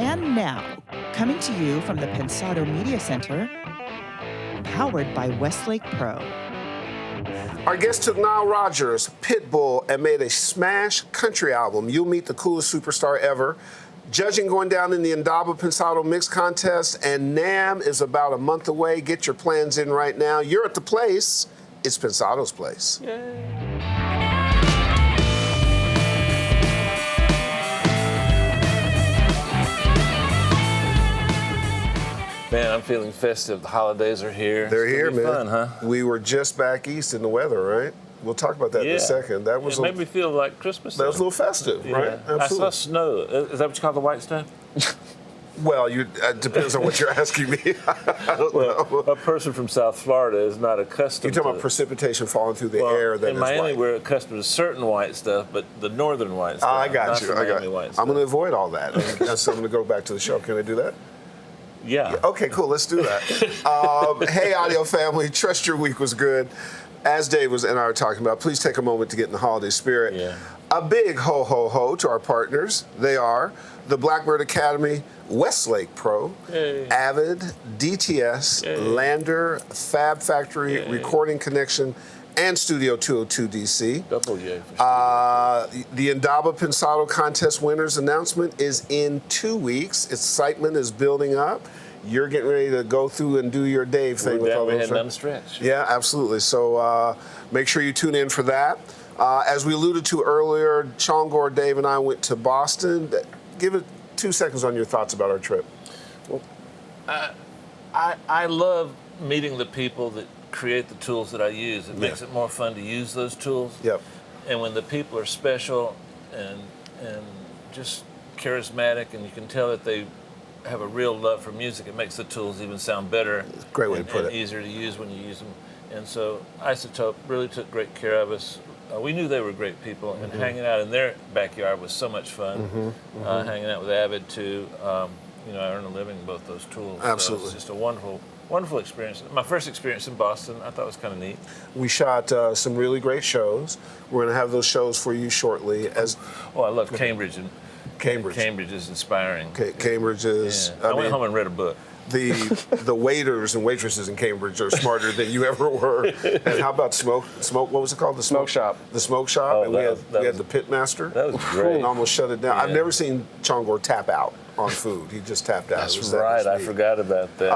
And now, coming to you from the Pensado Media Center, powered by Westlake Pro. Our guest took Nile Rodgers, Pitbull, and made a smash country album. You'll meet the coolest superstar ever. Judging going down in the Indaba Pensado Mix Contest, and NAMM is about a month away. Get your plans in right now. You're at the place. It's Pensado's place. Yay. Man, I'm feeling festive. The holidays are here. They're here, man. Fun, huh? We were just back east in the weather, right? We'll talk about that in a second. That was it made me feel like Christmas. That was a little festive, right? Absolutely. I saw snow. Is that what you call the white stuff? Well, it depends on what you're asking me. I don't know. A person from South Florida is not accustomed You're talking about precipitation falling through the air that in is Miami, white. we're accustomed to certain white stuff, but the northern white stuff. I got you. I got you. I'm going to avoid all that. So I'm going to go back to the show. Can I do that? Yeah. Okay, cool. Let's do that. Hey, audio family. Trust your week was good. As Dave and I were talking about, please take a moment to get in the holiday spirit. Yeah. A big ho, ho, ho to our partners. They are the Blackbird Academy, Westlake Pro, Avid, DTS, Lander, Fab Factory, Recording Connection, and Studio 202 DC. Double yay for The Indaba Pensado contest winners announcement is in 2 weeks. Excitement is building up. You're getting ready to go through and do your Dave thing with all those. We're heading down the stretch. Yeah, absolutely. So make sure you tune in for that. As we alluded to earlier, Chongor, Dave, and I went to Boston. Give it 2 seconds on your thoughts about our trip. Well, I love meeting the people that create the tools that I use. It makes it more fun to use those tools. Yep. And when the people are special and just charismatic, and you can tell that they have a real love for music, it makes the tools even sound better. Great way to put it. And easier to use when you use them. And so Isotope really took great care of us. We knew they were great people, and hanging out in their backyard was so much fun. Hanging out with Avid too. I earned a living with both those tools. Absolutely. So it's just a wonderful experience. My first experience in Boston, I thought was kind of neat. We shot some really great shows. We're going to have those shows for you shortly. I love Cambridge. Cambridge. Cambridge is inspiring. Cambridge is. Yeah. I went home and read a book. The waiters and waitresses in Cambridge are smarter than you ever were. And how about Smoke? What was it called? The Smoke Shop. The Smoke Shop. Oh, and we had the Pit Master. That was great. And almost shut it down. Yeah. I've never seen Chongor tap out on food. He just tapped out. That's right. I forgot about that.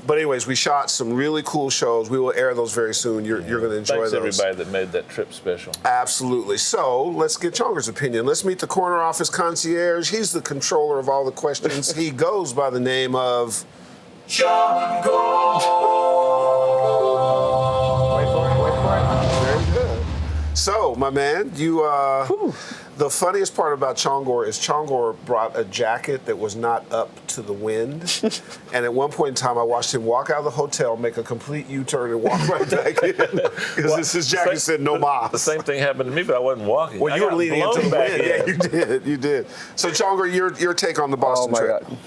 But anyways, we shot some really cool shows. We will air those very soon. You're going to enjoy Thanks those. everybody that made that trip special. Absolutely. So let's get Chongor's opinion. Let's meet the corner office concierge. He's the controller of all the questions. He goes by the name of Chongor. Wait for it. Very good. So, my man, the funniest part about Chongor is Chongor brought a jacket that was not up to the wind. And at one point in time, I watched him walk out of the hotel, make a complete U-turn, and walk right back in. Because his jacket said no mas. The same thing happened to me, but I wasn't walking. Well, you were leaning into the wind. Yeah, you did. So, Chongor, your take on the Boston trip. God.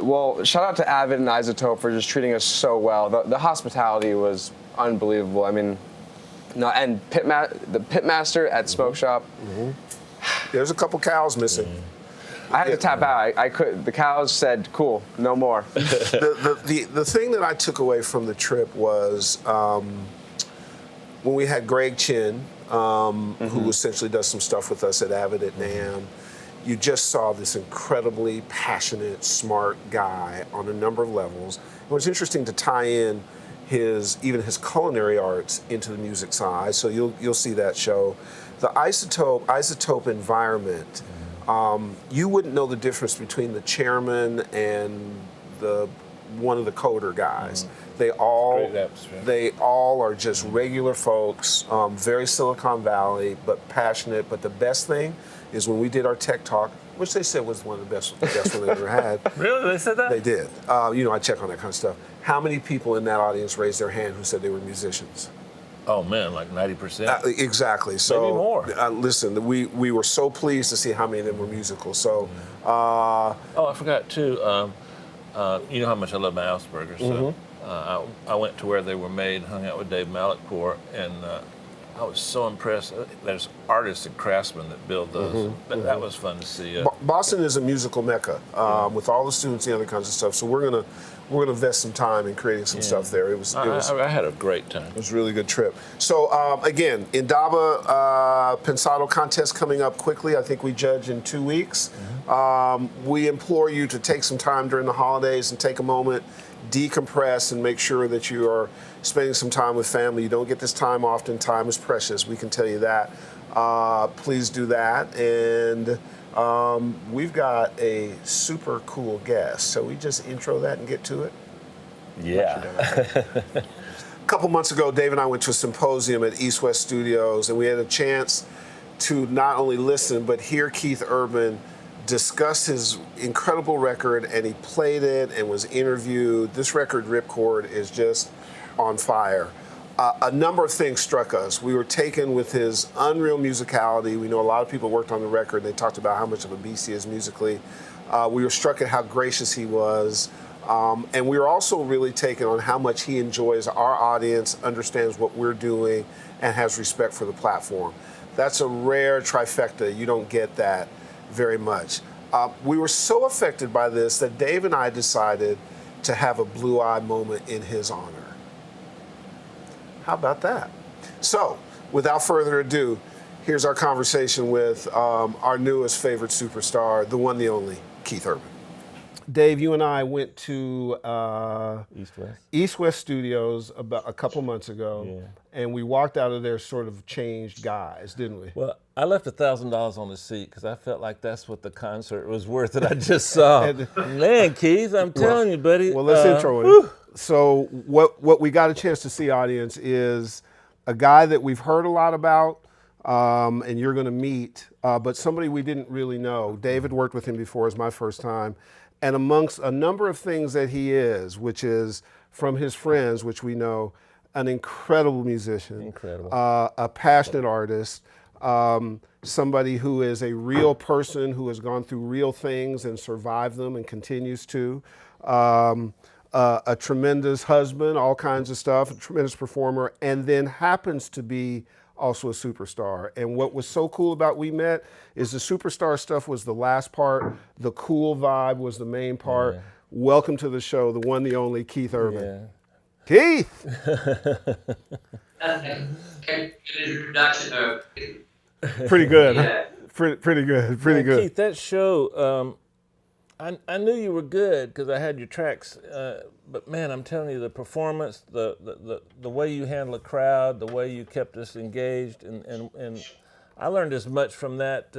Well, shout out to Avid and Isotope for just treating us so well. The hospitality was unbelievable. I mean, and the Pitmaster at Smoke Shop. There's a couple cows missing. I had to tap out. I could. The cows said, "Cool, no more." The thing that I took away from the trip was when we had Greg Chin, who essentially does some stuff with us at Avid at NAMM. You just saw this incredibly passionate, smart guy on a number of levels. It was interesting to tie in even his culinary arts into the music side. So you'll see that show. The isotope environment. You wouldn't know the difference between the chairman and one of the coder guys. They all are just regular folks, very Silicon Valley, but passionate. But the best thing is when we did our tech talk, which they said was one of the best one they ever had. Really? They said that? They did. I check on that kind of stuff. How many people in that audience raised their hand who said they were musicians? Oh man, like 90%. Exactly. So maybe more. Listen, we were so pleased to see how many of them were musical. So. I forgot too. You know how much I love my Asperger's. So I went to where they were made, hung out with Dave Malletpour, and I was so impressed. There's artists and craftsmen that build those. That was fun to see. Boston is a musical mecca with all the students and other kinds of stuff. So we're gonna invest some time in creating some stuff there. I had a great time. It was a really good trip. So again, Indaba Pensado contest coming up quickly. I think we judge in 2 weeks. We implore you to take some time during the holidays and take a moment, decompress, and make sure that you are spending some time with family. You don't get this time often. Time is precious. We can tell you that. Please do that. And we've got a super cool guest. So we just intro that and get to it. Yeah. A couple months ago, Dave and I went to a symposium at East West Studios, and we had a chance to not only listen but hear Keith Urban discuss his incredible record, and he played it and was interviewed. This record, Ripcord, is just on fire. A number of things struck us. We were taken with his unreal musicality. We know a lot of people worked on the record. They talked about how much of a beast he is musically. We were struck at how gracious he was. And we were also really taken on how much he enjoys our audience, understands what we're doing, and has respect for the platform. That's a rare trifecta. You don't get that very much. We were so affected by this that Dave and I decided to have a blue eye moment in his honor. How about that? So, without further ado, here's our conversation with our newest favorite superstar, the one, the only, Keith Urban. Dave, you and I went to East West Studios about a couple months ago, and we walked out of there sort of changed guys, didn't we? Well, I left $1,000 on the seat because I felt like that's what the concert was worth that I just saw. Man, Keith, I'm telling you, buddy. Well, let's intro him. So what we got a chance to see, audience, is a guy that we've heard a lot about, and you're going to meet, but somebody we didn't really know. David worked with him before. It was my first time. And amongst a number of things that he is, which is from his friends, which we know, an incredible musician, a passionate artist, somebody who is a real person who has gone through real things and survived them and continues to, a tremendous husband, all kinds of stuff, a tremendous performer, and then happens to be also a superstar. And what was so cool about We Met is the superstar stuff was the last part. The cool vibe was the main part. Yeah. Welcome to the show, the one, the only Keith Urban. Yeah. Keith! Introduction. Pretty good. Yeah. Pretty good. Keith, that show, I knew you were good because I had your tracks, but man, I'm telling you, the performance, the way you handle a crowd, the way you kept us engaged, and I learned as much from that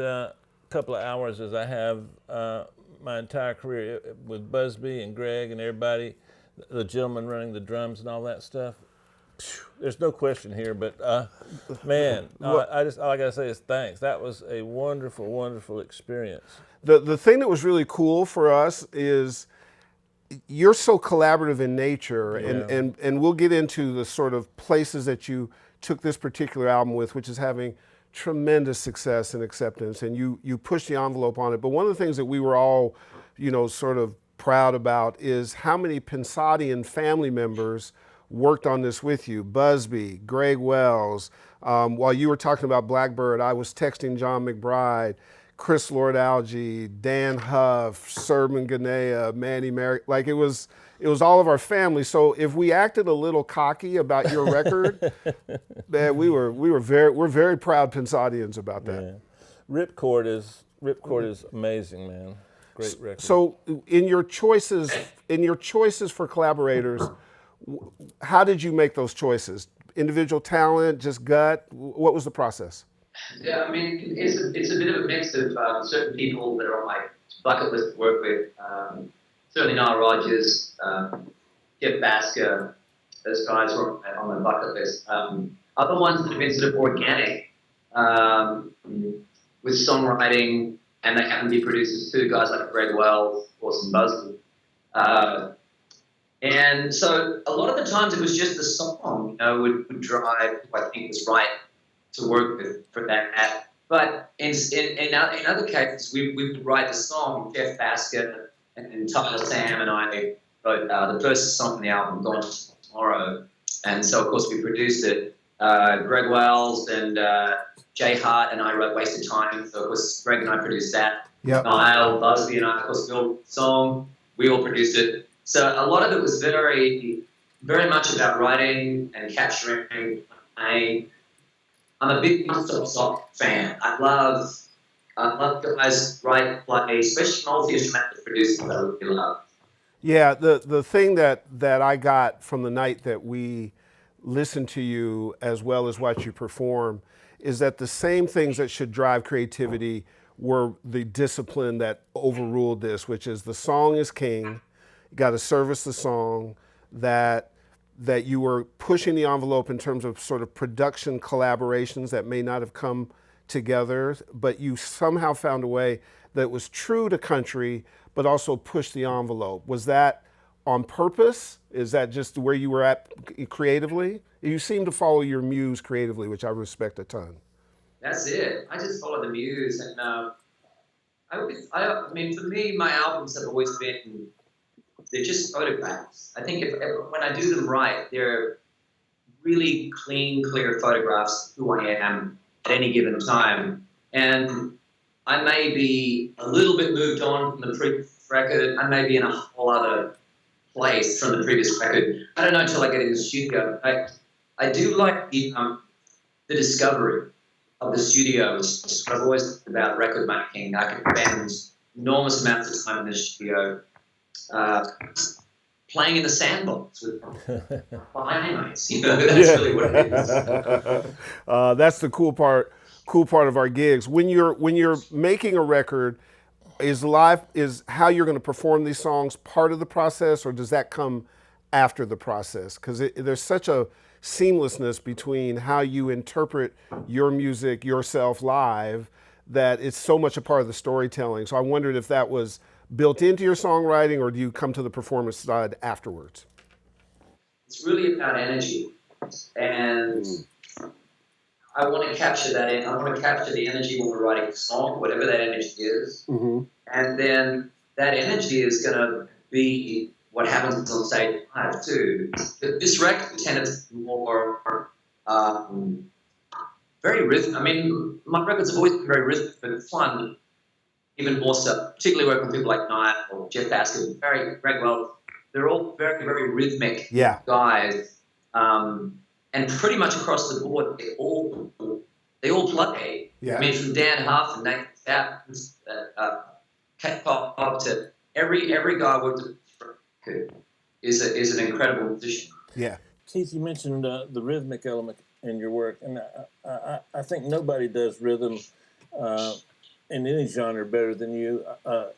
couple of hours as I have my entire career with Busby and Greg and everybody, the gentleman running the drums and all that stuff. There's no question here, but man, all I gotta say is thanks. That was a wonderful, wonderful experience. The thing that was really cool for us is you're so collaborative in nature, and we'll get into the sort of places that you took this particular album with, which is having tremendous success and acceptance, and you pushed the envelope on it. But one of the things that we were all, sort of proud about is how many Pensadian family members worked on this with you. Busby, Greg Wells. While you were talking about Blackbird, I was texting John McBride, Chris Lord-Alge, Dan Huff, Serban Ganea, Manny Merrick. Like it was all of our family. So if we acted a little cocky about your record, man, we're very proud Pensadians about that. Yeah. Ripcord is amazing, man. Great record. So in your choices for collaborators, how did you make those choices? Individual talent, just gut? What was the process? Yeah, I mean, it's a bit of a mix of certain people that are on my bucket list to work with. Certainly Nile Rodgers, Jeff Basker, those guys were on my bucket list. Other ones that have been sort of organic with songwriting, and they happen to be producers too, guys like Greg Wells, Orson Busby. And so a lot of the times it was just the song, would drive who I think was right to work with for that. But in other cases, we would write the song. Jeff Basker and Tyler Sam and I wrote the first song on the album, Gone Tomorrow. And so, of course, we produced it. Greg Wells and Jay Hart and I wrote Wasted Time. So it was Greg and I produced that. Yep. Niall, Busby and I, of course, built the song. We all produced it. So a lot of it was very, very much about writing and capturing. I'm a big non-stop sock fan. I love guys write, play, especially multi-instrumental producers that I really love. Yeah, the thing that I got from the night that we listened to you as well as watch you perform is that the same things that should drive creativity were the discipline that overruled this, which is the song is king. You got to service the song. That you were pushing the envelope in terms of sort of production collaborations that may not have come together, but you somehow found a way that was true to country, but also pushed the envelope. Was that on purpose? Is that just where you were at creatively? You seem to follow your muse creatively, which I respect a ton. That's it. I just follow the muse, and I mean, for me, my albums have always been, they're just photographs. I think when I do them right, they're really clean, clear photographs of who I am at any given time. And I may be a little bit moved on from the previous record. I may be in a whole other place from the previous record. I don't know until I get in the studio. I do like the discovery of the studio, which is what I've always thought about record making. I can spend enormous amounts of time in the studio playing in the sandbox with playmates. You know, that's really what it is. That's the cool part of our gigs. When you're making a record, is how you're going to perform these songs part of the process, or does that come after the process? Because there's such a seamlessness between how you interpret your music yourself live that it's so much a part of the storytelling. So I wondered if that was built into your songwriting, or do you come to the performance side afterwards? It's really about energy, and I want to capture that. I want to capture the energy when we're writing a song, whatever that energy is, and then that energy is going to be what happens on stage live too. This record tended to be more very rhythmic. I mean, my records have always been very rhythmic, but fun. Even more so, particularly working with people like Niall or Jeff Basker, Greg Wells. They're all very, very rhythmic guys, and pretty much across the board, they all play. Yeah. I mean, from Dan Huff and Nate Stout, Cat Pop to every guy with is an incredible musician. Yeah. Keith, you mentioned the rhythmic element in your work, and I think nobody does rhythm in any genre better than you.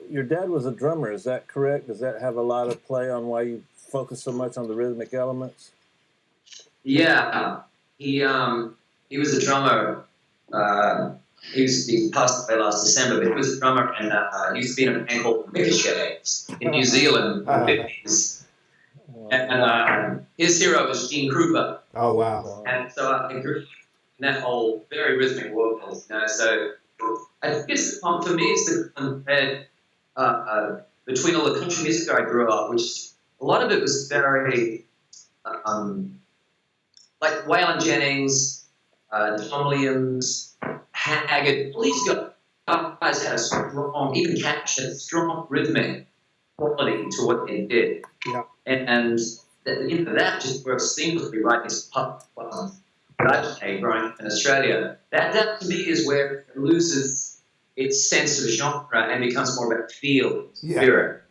Your dad was a drummer, is that correct? Does that have a lot of play on why you focus so much on the rhythmic elements? Yeah, he was a drummer. He passed away last December, but he was a drummer, and he used to be in a band called Ricochet in New Zealand in the 50s. And his hero was Gene Krupa. Oh, wow. And so I grew in that whole very rhythmic world, you know. So I guess for me, it's the compared between all the country music I grew up, which a lot of it was very like Waylon Jennings, Tom Williams, Haggard. All these guys had a strong, even Cash had a strong rhythmic quality to what they did. Yeah. And that just works seamlessly, right? This pop that I play growing up in Australia. That to me is where it loses its sense of genre and becomes more about feel, spirit.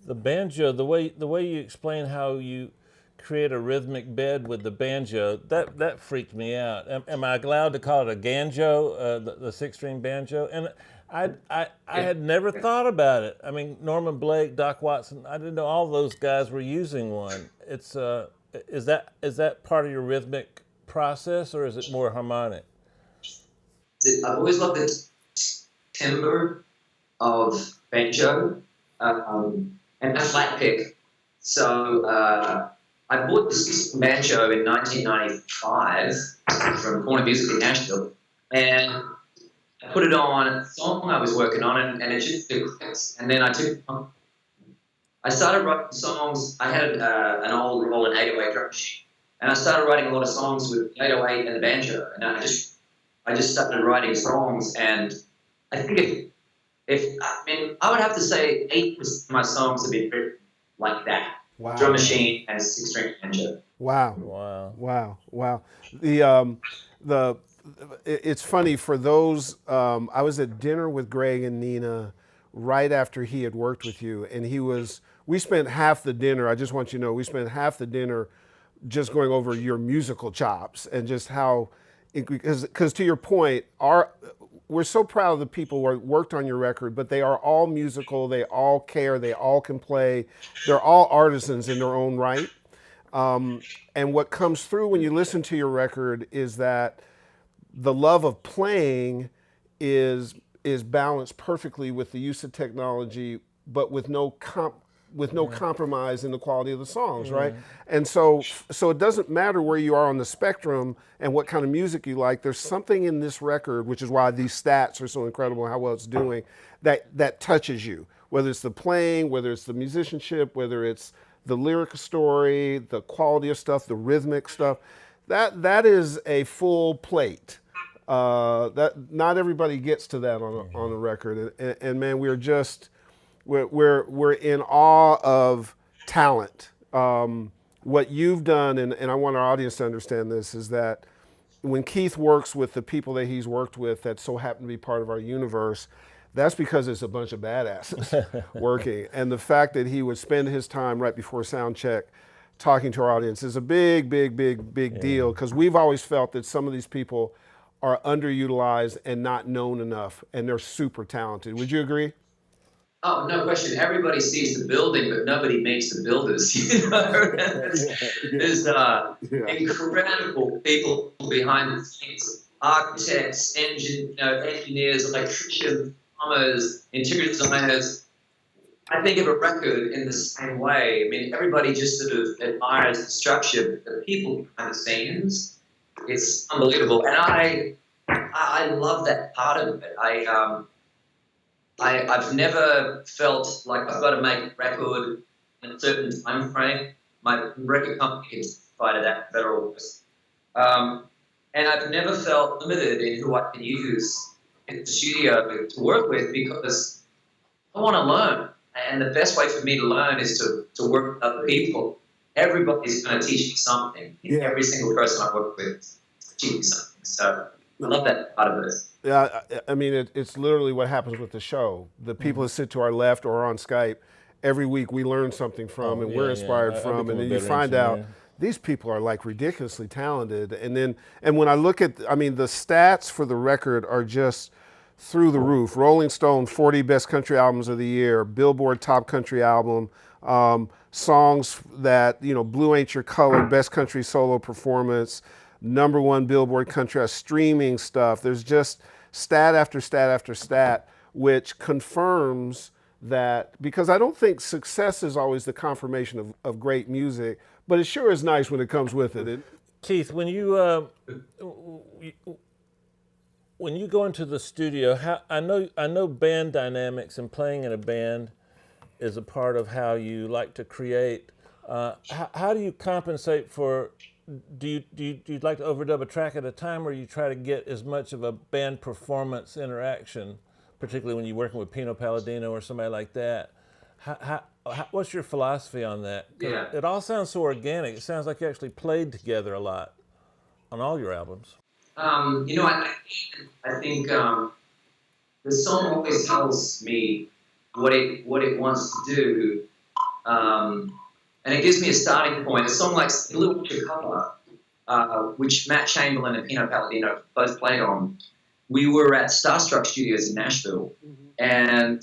The banjo, the way you explain how you create a rhythmic bed with the banjo, that freaked me out. Am I allowed to call it a ganjo, the six-string banjo? And I had never thought about it. I mean, Norman Blake, Doc Watson, I didn't know all those guys were using one. It's is that part of your rhythmic process, or is it more harmonic? I've always loved the timbre of banjo and a flat pick. So I bought this banjo in 1995 from Corner Music in Nashville, and I put it on a song I was working on, and it just clicks. And then I started writing songs. I had an old Roland 808 drum machine, And I started writing a lot of songs with the 808 and the banjo, and I just started writing songs. And I think I would have to say 8% of my songs have been written like that. Wow. Drum machine and 6-string banjo. Wow. It's funny for those. I was at dinner with Greg and Nina right after he had worked with you, and we spent half the dinner. I just want you to know, we spent half the dinner just going over your musical chops and just how, because to your point, we're so proud of the people who worked on your record, but they are all musical, they all care, they all can play, they're all artisans in their own right. And what comes through when you listen to your record is that the love of playing is balanced perfectly with the use of technology, but with no compromise in the quality of the songs, right? And so it doesn't matter where you are on the spectrum and what kind of music you like. There's something in this record, which is why these stats are so incredible and how well it's doing, that touches you. Whether it's the playing, whether it's the musicianship, whether it's the lyric story, the quality of stuff, the rhythmic stuff, that is a full plate. That not everybody gets to that on a record, and man, we're in awe of talent. What you've done, and I want our audience to understand this, is that when Keith works with the people that he's worked with that so happen to be part of our universe, that's because it's a bunch of badasses working. And the fact that he would spend his time right before sound check talking to our audience is a big deal, because we've always felt that some of these people are underutilized and not known enough, and they're super talented. Would you agree? Oh, no question. Everybody sees the building, but nobody makes the builders. You know, there's incredible people behind the scenes: architects, engineers, electricians, plumbers, interior designers. I think of a record in the same way. I mean, everybody just sort of admires the structure, but the people behind the scenes, it's unbelievable. And I love that part of it. I've never felt like I've got to make a record in a certain time frame. My record company has provided that federal office. And I've never felt limited in who I can use in the studio to work with, because I want to learn. And the best way for me to learn is to work with other people. Everybody's going to teach me something. Yeah. Every single person I work with teaches me something. So I love that part of it. Yeah, I mean, it's literally what happens with the show. The people that sit to our left or on Skype, every week we learn something from, and we're inspired from, and then you find out these people are like ridiculously talented. And when I look at, I mean, the stats for the record are just through the roof. Rolling Stone 40 Best Country Albums of the Year, Billboard Top Country Album, songs that, Blue Ain't Your Color, Best Country Solo Performance, #1 Billboard Country, streaming stuff. There's just stat after stat after stat, which confirms that, because I don't think success is always the confirmation of great music, but it sure is nice when it comes with it. Keith, when you go into the studio, I know band dynamics and playing in a band is a part of how you like to create. How do you compensate for? Do you like to overdub a track at a time, or you try to get as much of a band performance interaction, particularly when you're working with Pino Palladino or somebody like that? What's your philosophy on that? Yeah. It all sounds so organic. It sounds like you actually played together a lot on all your albums. I think the song always tells me what it wants to do, and it gives me a starting point. A song like Little Chicago, which Matt Chamberlain and Pino Palladino both played on. We were at Starstruck Studios in Nashville, and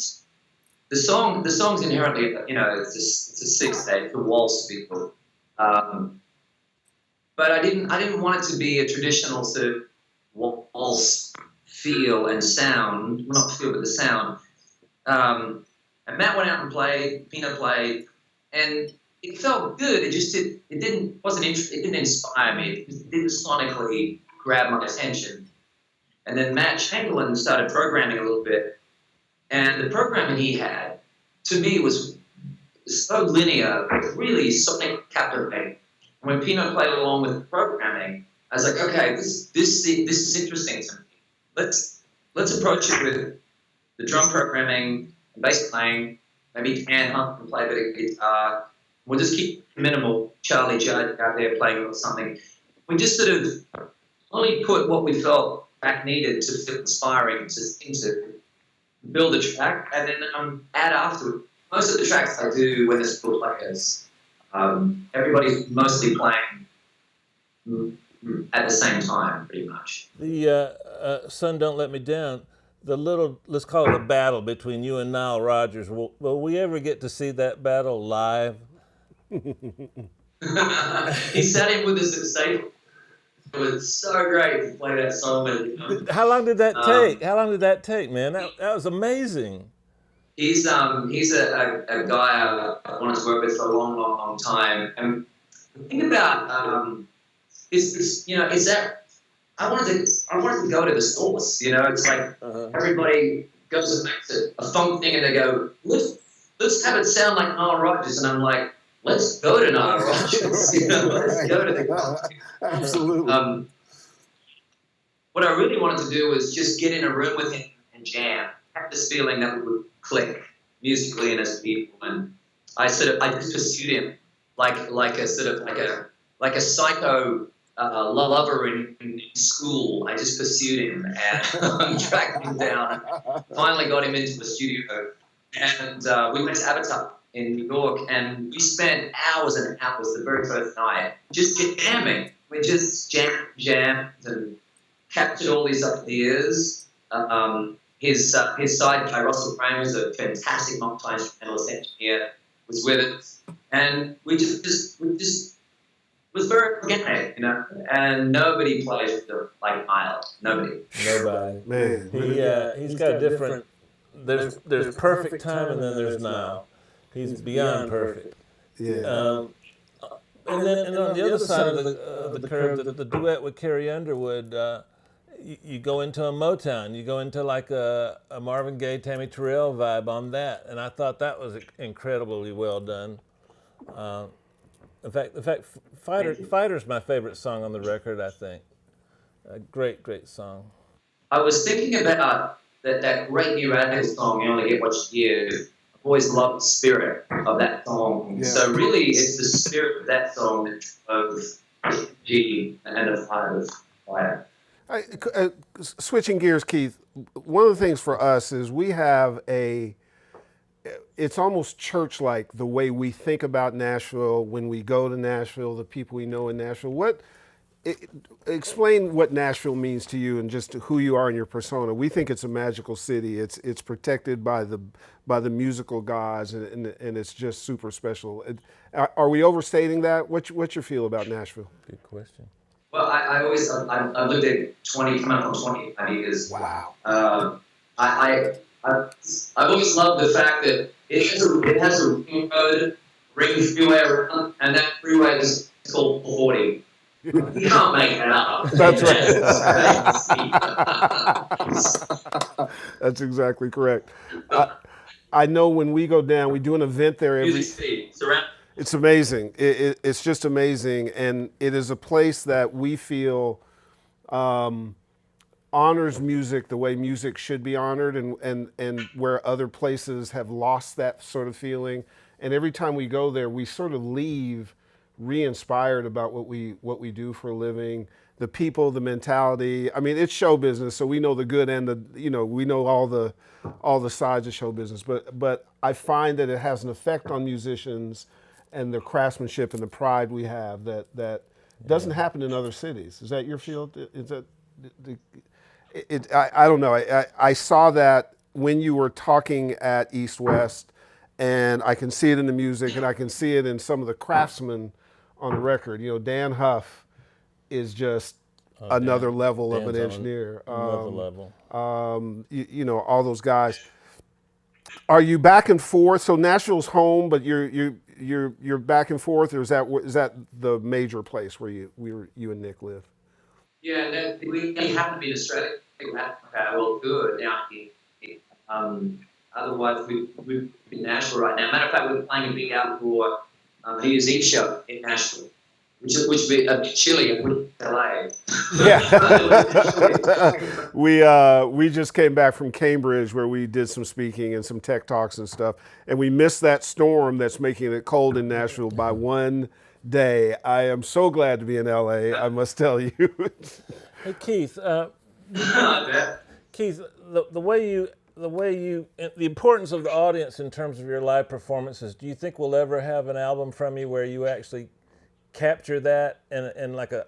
the song's inherently, it's a 6/8, the waltz people. But I didn't want it to be a traditional sort of waltz feel and sound. Well, not feel, but the sound. And Matt went out and played. Pino played, and it felt good. It just didn't inspire me. It didn't sonically grab my attention. And then Matt Chamberlain started programming a little bit, and the programming he had, to me, was so linear, really sonic captivating. When Pino played along with the programming, I was like, okay, this is interesting to me. Let's approach it with the drum programming, and bass playing, maybe Dan Hunt can play a bit of guitar. We'll just keep minimal. Charlie Judd out there playing or something. We just sort of only put what we felt back needed to feel inspiring to build a track, and then add afterward. Most of the tracks I do when there's full players, everybody's mostly playing at the same time, pretty much. The Sun Don't Let Me Down, the little, let's call it a battle between you and Nile Rodgers. Will we ever get to see that battle live? He sat in with us at Staples. It was so great to play that song with him. How long did that take? How long did that take, man? That was amazing. He's a guy I wanted to work with for a long time. And the thing about is that I wanted to go to the source. It's like everybody goes and makes a funk thing, and they go, let's have it sound like Nile Rodgers, and I'm like, let's go to Nile Rodgers. Let's go to the Absolutely. What I really wanted to do was just get in a room with him and jam. I had this feeling that we would click musically and as people, and I just pursued him like a psycho lover in school. I just pursued him and tracked him down, and finally got him into the studio, and we went to Avatar in New York, and we spent hours and hours the very first night just jamming. We just jammed and captured all these ideas. His side guy, Russell Brown, who's a fantastic multi-instrumentalist engineer, was with us, and we just was very organic, and nobody plays like Miles. Nobody. Man. He's got a different. There's perfect time, and then there's now. He's beyond perfect. Yeah. And on the other side of the curve, the duet with Carrie Underwood, you go into a Motown, you go into like a Marvin Gaye, Tammy Terrell vibe on that, and I thought that was incredibly well done. In fact, Fighter's my favorite song on the record, I think. A great song. I was thinking about that great new Radical song, You Only Get What You Give. I've always loved the spirit of that song. Yeah. So really, it's the spirit of that song that drove G and a part of Fire. Switching gears, Keith, one of the things for us is we have it's almost church-like the way we think about Nashville when we go to Nashville, the people we know in Nashville. Explain what Nashville means to you and just who you are in your persona. We think it's a magical city. It's protected by the musical gods, and it's just super special. Are we overstating that? What's your feel about Nashville? Good question. Well, I've lived there coming up on 25 years. Wow. I've always loved the fact that it has a ring freeway around, and that freeway is called 40. You can't make that up. That's right. That's exactly correct. I know when we go down, we do an event there It's amazing. It's just amazing, and it is a place that we feel honors music the way music should be honored, and where other places have lost that sort of feeling. And every time we go there, we sort of leave re-inspired about what we do for a living, the people, the mentality. I mean, it's show business, so we know the good and we know all the sides of show business. But I find that it has an effect on musicians and the craftsmanship and the pride we have that doesn't happen in other cities. Is that your field? Is that I don't know. I saw that when you were talking at East West, and I can see it in the music, and I can see it in some of the craftsmen on the record. Dan Huff is just another level of an engineer. Another level. All those guys. Are you back and forth? So Nashville's home, but you're back and forth, or is that the major place where you and Nick live? Yeah, we happen to be in Australia. Well, good down here. Otherwise, we'd be in Nashville right now. Matter of fact, we're playing a big outdoor New Year's Eve show in Nashville. which would be a bit chilly in LA. Yeah. We just came back from Cambridge where we did some speaking and some tech talks and stuff, and we missed that storm that's making it cold in Nashville by one day. I am so glad to be in LA, I must tell you. Hey Keith, Keith, the importance of the audience in terms of your live performances. Do you think we'll ever have an album from you where you actually capture that in like a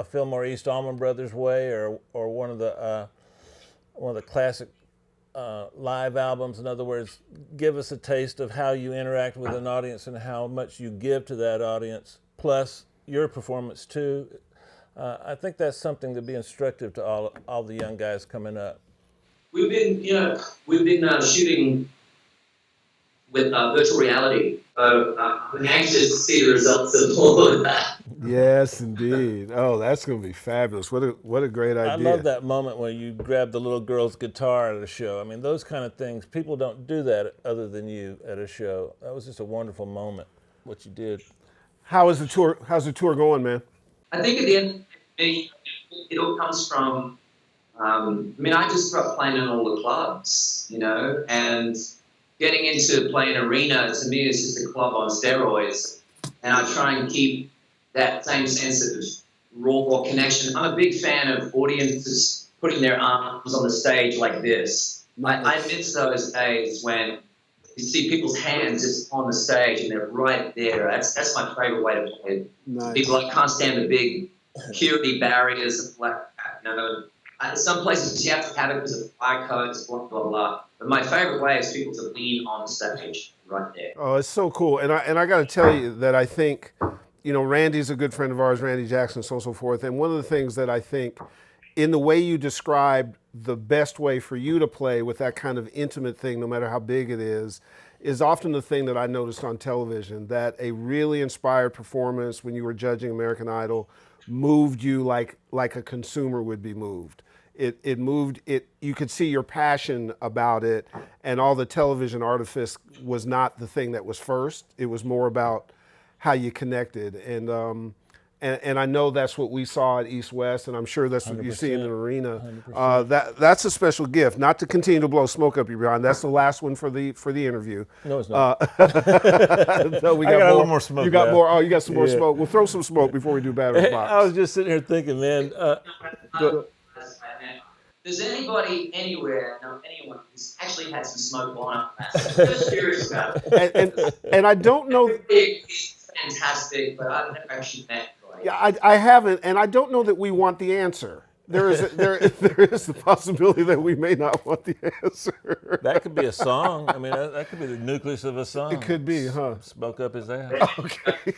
Fillmore East Allman Brothers way, or one of the classic live albums? In other words, give us a taste of how you interact with an audience and how much you give to that audience, plus your performance too. I think that's something to be instructive to all the young guys coming up. We've been shooting with virtual reality. I'm anxious to see the results of all of that. Yes, indeed. Oh, that's going to be fabulous. What a great idea. I love that moment when you grab the little girl's guitar at a show. I mean, those kind of things, people don't do that other than you at a show. That was just a wonderful moment, what you did. How's the tour going, man? I think at the end, it all comes from, I just grew up playing in all the clubs, and getting into playing arena, to me, is just a club on steroids. And I try and keep that same sense of raw connection. I'm a big fan of audiences putting their arms on the stage like this. I miss those days when you see people's hands just on the stage and they're right there. That's my favorite way to play it. Nice. People can't stand the big security barriers. Some places you have to have it because of fire codes, blah, blah, blah. But my favorite way is people to lean on stage right there. Oh, it's so cool. And I got to tell you that I think, Randy's a good friend of ours, Randy Jackson, so on and so forth. And one of the things that I think, in the way you described the best way for you to play with that kind of intimate thing, no matter how big it is often the thing that I noticed on television, that a really inspired performance when you were judging American Idol moved you like a consumer would be moved. It moved, you could see your passion about it, and all the television artifice was not the thing that was first. It was more about how you connected. And I know that's what we saw at East West, and I'm sure that's what you see in an arena. That's a special gift. Not to continue to blow smoke up your behind. That's the last one for the interview. No, it's not. No, we got a little more smoke. You got now. more. Oh, you got some more smoke. We'll throw some smoke before we do batter's box. I was just sitting here thinking, man. Does anybody anywhere know anyone who's actually had some smoke on up? I'm just curious about it. And I don't know. It's fantastic, but I've never actually met. Yeah, I haven't, and I don't know that we want the answer. There is the possibility that we may not want the answer. That could be a song. I mean, that could be the nucleus of a song. It could be, huh? Smoke up his ass. Okay.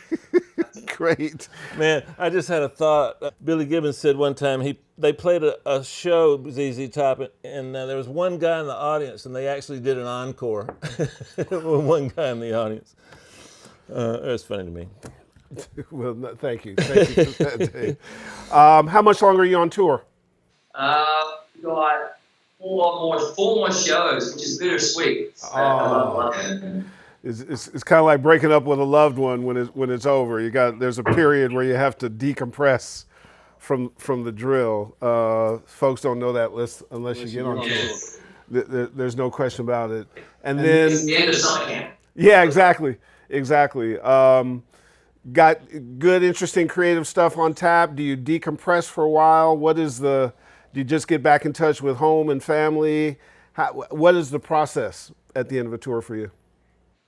Great. Man, I just had a thought. Billy Gibbons said one time they played a show, ZZ Top, and there was one guy in the audience, and they actually did an encore with one guy in the audience. It was funny to me. Well, no, thank you. Thank you for that, Dave. How much longer are you on tour? We've got four more shows, which is bittersweet. It's kind of like breaking up with a loved one when it's over. There's a period where you have to decompress from the drill. Folks don't know that unless you get on tour. There's no question about it. And then it's the end of summer camp. Yeah, exactly. Got good, interesting, creative stuff on tap. Do you decompress for a while? Do you just get back in touch with home and family? What is the process at the end of a tour for you?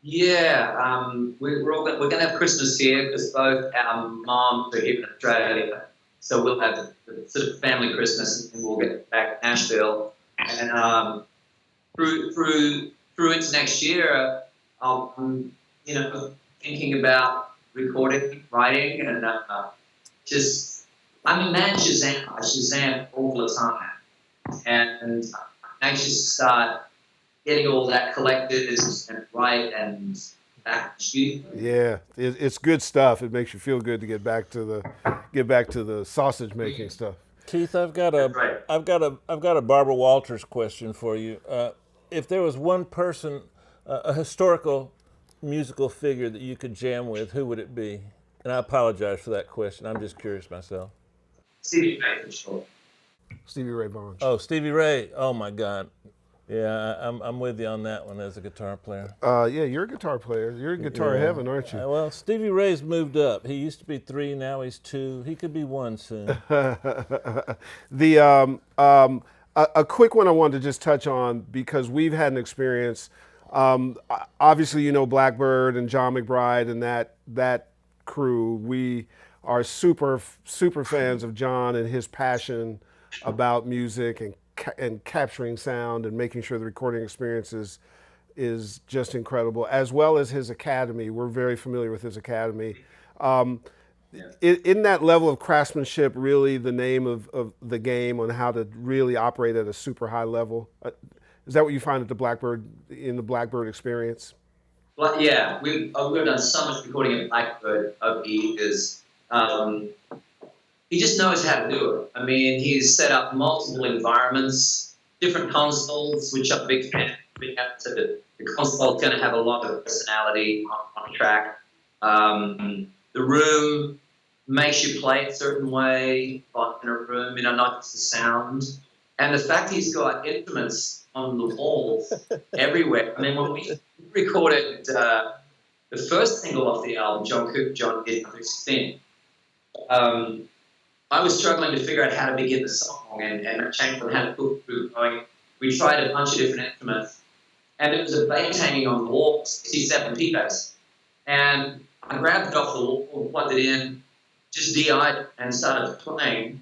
Yeah, we're going to have Christmas here because both our moms are here in Australia, so we'll have a sort of family Christmas, and we'll get back to Nashville. And through into next year, I'm thinking about recording, writing, and I'm in man Shazam. I Shazam all the time, and I'm anxious to start getting all that collected and write and back to studio. Yeah, it's good stuff. It makes you feel good to get back to the sausage making stuff. Keith, I've got a Barbara Walters question for you. If there was one person, a historical musical figure that you could jam with, who would it be? And I apologize for that question. I'm just curious myself. Stevie Ray for sure. Stevie Ray Vaughan. Oh, Stevie Ray. Oh my God. Yeah, I'm with you on that one as a guitar player. Yeah, you're a guitar player. You're in guitar heaven, aren't you? Well, Stevie Ray's moved up. He used to be 3, now he's 2. He could be 1 soon. A quick one I wanted to just touch on because we've had an experience. Obviously, you know Blackbird and John McBride and that crew. We are super fans of John and his passion about music and capturing sound and making sure the recording experience is just incredible, as well as his academy. We're very familiar with his academy. In that level of craftsmanship, really the name of the game on how to really operate at a super high level. Is that what you find at the Blackbird, in the Blackbird experience? Well, yeah, we've done so much recording at Blackbird over the years. He just knows how to do it. I mean, he's set up multiple environments, different consoles, which I'm a big fan of. So the console's going to have a lot of personality on track. The room makes you play a certain way, but in a room, not just the sound. And the fact he's got instruments on the walls everywhere. I mean, when we recorded the first single off the album, John did 2016, I was struggling to figure out how to begin the song and Chamberlain had to put through going. We tried a bunch of different instruments, and it was a bass hanging on the wall, 67 P-bass. And I grabbed it off the wall, plugged it in, just DI'd and started playing.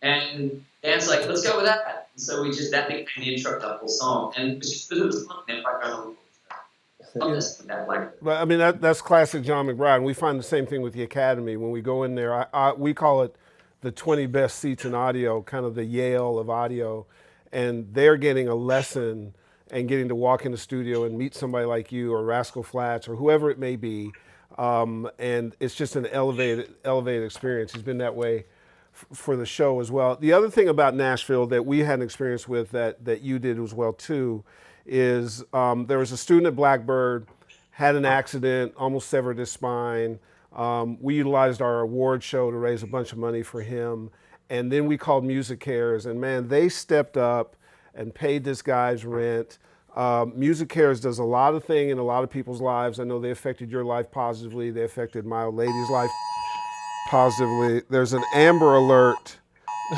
And Dan's like, let's go with that. And so that became the intro to the whole song. And it was fun in the background. But I mean, that's classic John McBride. And we find the same thing with the Academy. When we go in there, we call it the 20 best seats in audio, kind of the Yale of audio. And they're getting a lesson and getting to walk in the studio and meet somebody like you or Rascal Flatts or whoever it may be. And it's just an elevated experience. He's been that way for the show as well. The other thing about Nashville that we had an experience with that you did as well too is there was a student at Blackbird, had an accident, almost severed his spine. We utilized our award show to raise a bunch of money for him. And then we called Music Cares, and man, they stepped up and paid this guy's rent. Music Cares does a lot of things in a lot of people's lives. I know they affected your life positively. They affected my old lady's life positively. There's an Amber Alert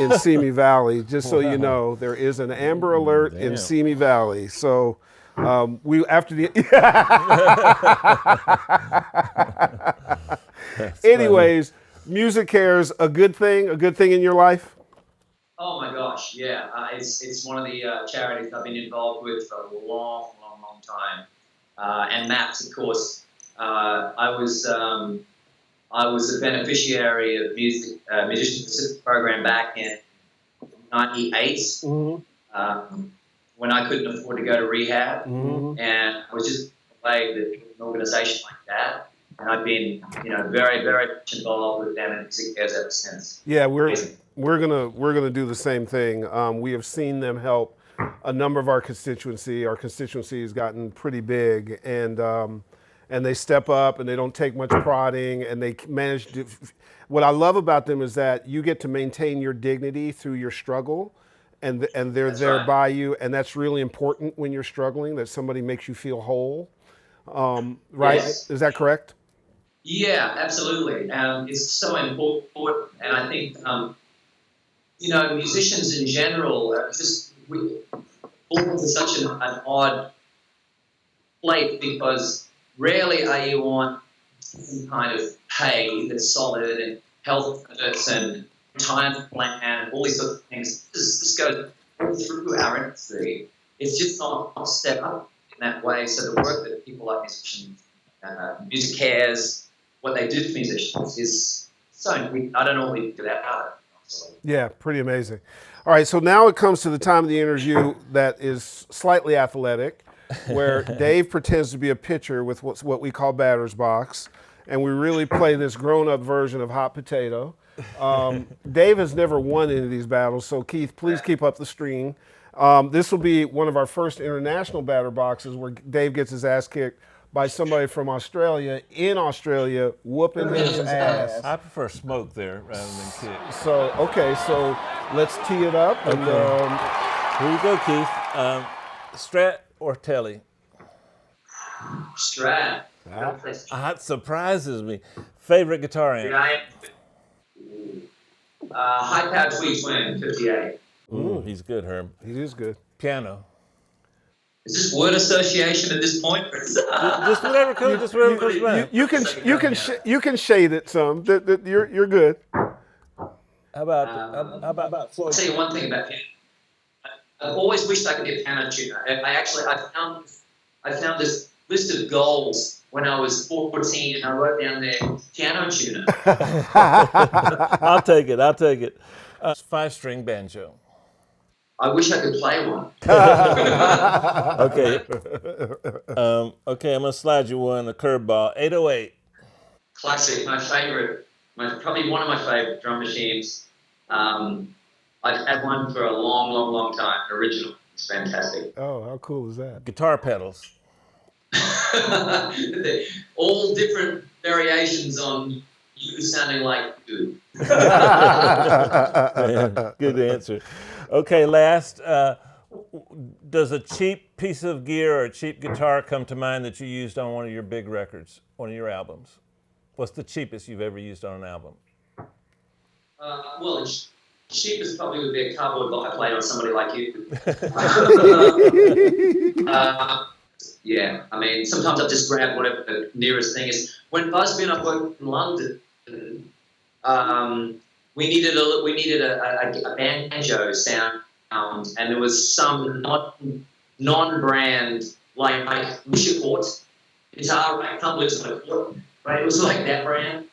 in Simi Valley. Just so you know, there is an Amber Alert in Simi Valley. So we after the anyways, Music Cares a good thing in your life? Oh my gosh, yeah. It's one of the charities I've been involved with for a long time. And MAPS, of course. I was a beneficiary of Musician Pacific program back in '98 when I couldn't afford to go to rehab, and I was just away with an organisation like that. And I've been, very, very much involved with them and Music Cares ever since. Yeah, we're gonna do the same thing. We have seen them help a number of our constituency. Our constituency has gotten pretty big, and they step up and they don't take much prodding, and they manage to. What I love about them is that you get to maintain your dignity through your struggle, and they're That's there right. by you, and that's really important when you're struggling. That somebody makes you feel whole, right? Yes. Is that correct? Yeah, absolutely. It's so important, and I think musicians in general we fall into such an odd plate because rarely are you on some kind of pay that's solid and health benefits and retirement plan and all these sorts of things. This goes all through our industry. It's just not set up in that way. So the work that people like musicians, Music Cares, what they do for musicians is so. I don't know what we do that out of. Yeah, pretty amazing. All right, so now it comes to the time of the interview that is slightly athletic, where Dave pretends to be a pitcher with what we call batter's box, and we really play this grown-up version of hot potato. Dave has never won any of these battles, so Keith, please keep up the stream. This will be one of our first international batter boxes where Dave gets his ass kicked by somebody from Australia in Australia whooping his ass. I prefer smoke there rather than kick. So, okay, so let's tee it up. And, Here you go, Keith. Strat or Telly? Strat. That surprises me. Favorite guitar amp? High-powered Tweed Twin, 58. Ooh, he's good, Herb. He is good. Piano. Is this word association at this point? Just whatever comes. Just whatever comes back. You can shade it some. You're good. How about Floyd? I'll tell you one thing about piano. I've always wished I could be a piano tuner. I found this list of goals when I was 14, and I wrote down there piano tuner. I'll take it. 5-string banjo. I wish I could play one. Okay. Okay, I'm gonna slide you one, a curveball. 808. Classic, my favorite, probably one of my favorite drum machines. I've had one for a long time, an original. It's fantastic. Oh, how cool is that? Guitar pedals. All different variations on you sounding like you. Good answer. Okay, last. Does a cheap piece of gear or a cheap guitar come to mind that you used on one of your big records, one of your albums? What's the cheapest you've ever used on an album? Well, cheapest probably would be a cardboard box I played on somebody like you. Yeah, I mean, sometimes I just grab whatever the nearest thing is. When Busby and I worked in London, we needed a banjo sound, and there was some non-brand like Ripcord guitar, right? Right? It was like that brand,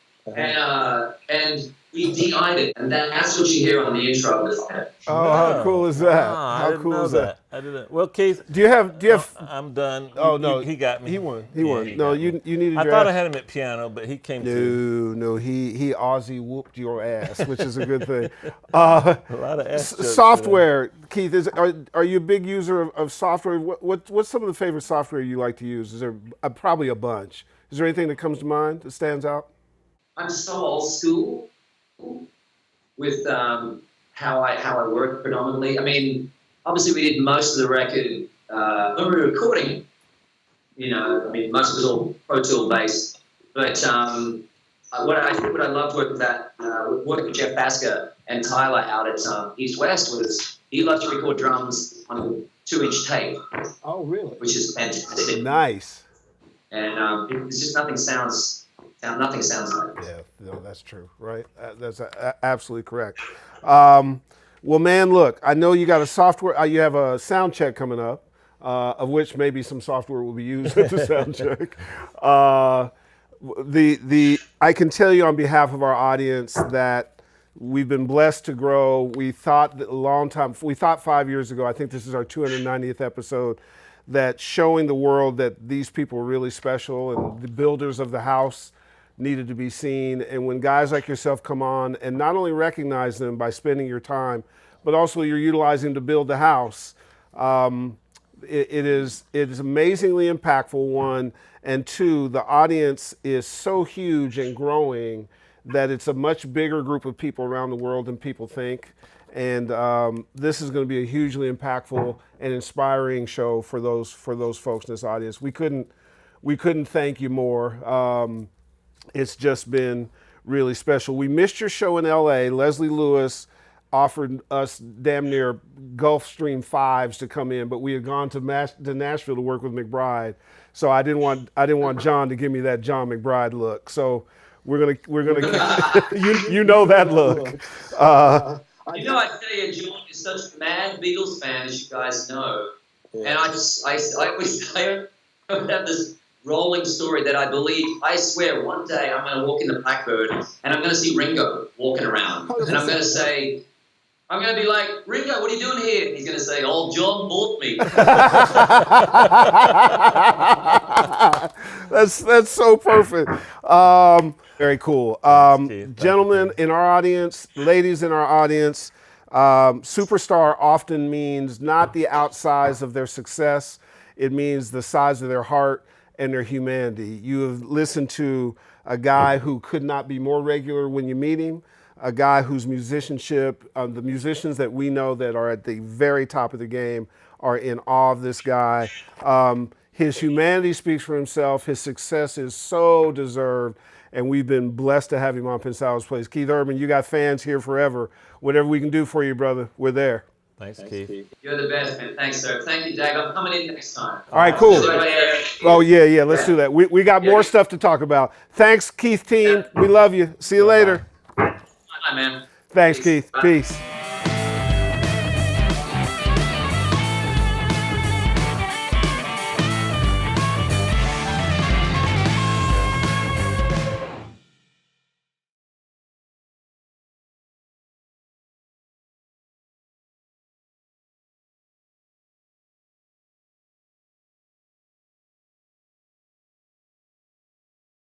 and we DI'd it, and that's what you hear on the intro of this. Oh, how cool is that? How cool is that? I didn't. Well, Keith, do you have? I'm done. Oh no, he got me. He won. No, you needed. I thought I had him at piano, but he came. No, he Aussie whooped your ass, which is a good thing. A lot of software, Keith. Are you a big user of software? What's some of the favorite software you like to use? Is there probably a bunch? Is there anything that comes to mind that stands out? I'm so old school with how I work predominantly. I mean, obviously we did most of the record when we were recording. Most of it was all Pro Tool based. But what I loved working with Jeff Basker and Tyler out at East West was he loved to record drums on a 2-inch tape. Oh, really? Which is fantastic. Nice. And it's just nothing sounds like it. Yeah, no, that's true, right? That's absolutely correct. Well, man, look, I know you got a software. You have a sound check coming up, of which maybe some software will be used at the sound check. I can tell you on behalf of our audience that we've been blessed to grow. We thought that a long time. We thought 5 years ago. I think this is our 290th episode. That showing the world that these people were really special and the builders of the house needed to be seen. And when guys like yourself come on and not only recognize them by spending your time, but also you're utilizing to build the house, it is amazingly impactful, one, and two, the audience is so huge and growing that it's a much bigger group of people around the world than people think. And this is going to be a hugely impactful and inspiring show for those folks in this audience. We couldn't thank you more. It's just been really special. We missed your show in LA. Leslie Lewis offered us damn near Gulfstream 5s to come in, but we had gone to Nashville to work with McBride. So I didn't want John to give me that John McBride look. So we're gonna you know that look. I tell you, John is such a mad Beatles fan, as you guys know. Yeah. And I have this rolling story that I swear one day I'm going to walk in the Blackbird and I'm going to see Ringo walking around. And I'm going to be like, Ringo, what are you doing here? And he's going to say, old John bought me. That's so perfect. Very cool. Gentlemen in our audience, ladies in our audience, superstar often means not the outsize of their success. It means the size of their heart. and their humanity. You have listened to a guy who could not be more regular when you meet him, a guy whose musicianship, the musicians that we know that are at the very top of the game are in awe of this guy. His humanity speaks for himself. His success is so deserved, and we've been blessed to have him on Pensado's Place. Keith Urban, you got fans here forever. Whatever we can do for you, brother, we're there. Thanks, Keith. You're the best, man. Thanks, sir. Thank you, Dag. I'm coming in next time. All right, cool. Oh, Yeah. yeah, let's do that. We got more stuff to talk about. Thanks, Keith team. We love you. See you later. Bye, man. Thanks, Peace. Keith. Bye. Peace.